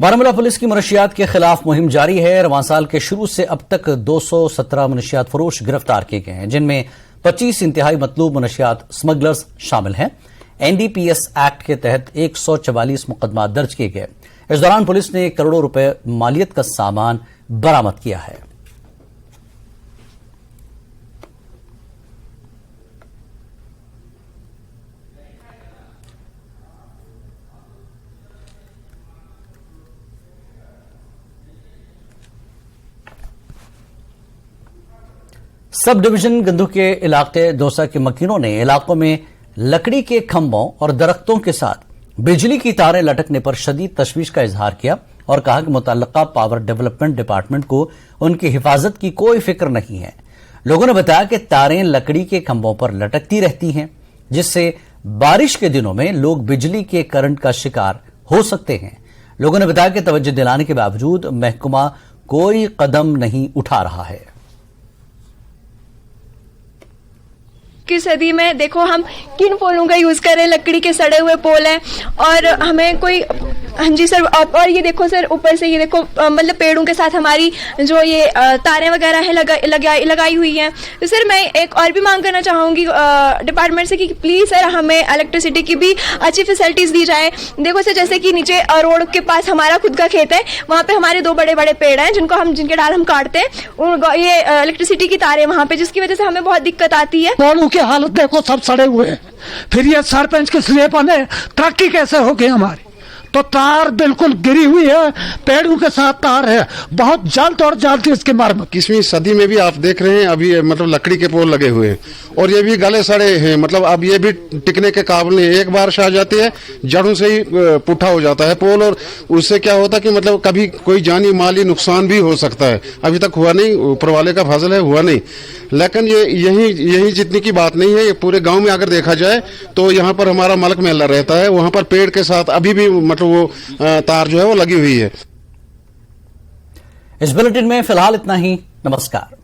Baramulla police की मनशियात के खिलाफ मुहिम जारी है। रवां साल के शुरू से अब तक 217 मनशियात फरोश गिरफ्तार किए गए हैं, जिनमें 25 इंतहाई मतलूब मनशियात स्मगलर्स शामिल हैं। एनडीपीएस एक्ट के तहत 144 मुकदमा दर्ज किए गए। इस दौरान पुलिस ने करोड़ों रुपए मालियत का सामान बरामद किया है। सब डिवीजन गंदू के इलाके दौसा के मकीनों ने इलाकों में लकड़ी के खंभों और दरख्तों के साथ बिजली की तारें लटकने पर शदीद तशवीश का इजहार किया और कहा कि मुतल्लका पावर डेवलपमेंट डिपार्टमेंट को उनकी हिफाजत की कोई फिक्र नहीं है। लोगों ने बताया कि तारें लकड़ी के खंभों पर लटकती रहती हैं, जिससे बारिश के दिनों में लोग बिजली के करंट का शिकार हो सकते हैं। लोगों ने बताया कि तवज्जो दिलाने के बावजूद महकमा कोई कदम नहीं उठा रहा है। की सदी में देखो हम किन पोलों का यूज कर रहे हैं, लकड़ी के सड़े हुए पोल हैं और हमें कोई, हाँ जी सर, और ये देखो सर ऊपर से ये देखो मतलब पेड़ों के साथ हमारी जो ये तारें वगैरह है लगाई हुई हैं। तो सर मैं एक और भी मांग करना चाहूंगी डिपार्टमेंट से कि प्लीज सर हमें इलेक्ट्रिसिटी की भी अच्छी फैसिलिटीज दी जाए। देखो सर जैसे कि नीचे रोड के पास हमारा खुद का खेत है, वहाँ पे हमारे 2 बड़े बड़े पेड़ हैं जिनके डाल हम काटते हैं, ये इलेक्ट्रिसिटी की तारें वहाँ पे, जिसकी वजह से हमें बहुत दिक्कत आती है। की हालत देखो, सब सड़े हुए हैं। फिर ये सरपंच के स्लेप ने तरक्की कैसे होगी हमारी? तो तार बिल्कुल गिरी हुई है, पेड़ों के साथ तार है। बहुत जल्द और जल्द इसकी मरम्मत। 21वीं सदी में भी आप देख रहे हैं अभी मतलब लकड़ी के पोल लगे हुए हैं और ये भी गले सड़े हैं। मतलब अब ये भी टिकने के काबिल नहीं। एक बार आ जाती है जड़ों से ही पुट्ठा हो जाता है पोल और उससे क्या होता है कि मतलब कभी कोई जानी माली नुकसान भी हो सकता है। अभी तक हुआ नहीं, ऊपर वाले का फजल है, हुआ नहीं। लेकिन ये यही जितनी की बात नहीं है, ये पूरे गांव में अगर देखा जाए तो यहाँ पर हमारा मलक मेला रहता है, वहां पर पेड़ के साथ अभी भी मतलब वो तार जो है वो लगी हुई है। इस बुलेटिन में फिलहाल इतना ही। नमस्कार।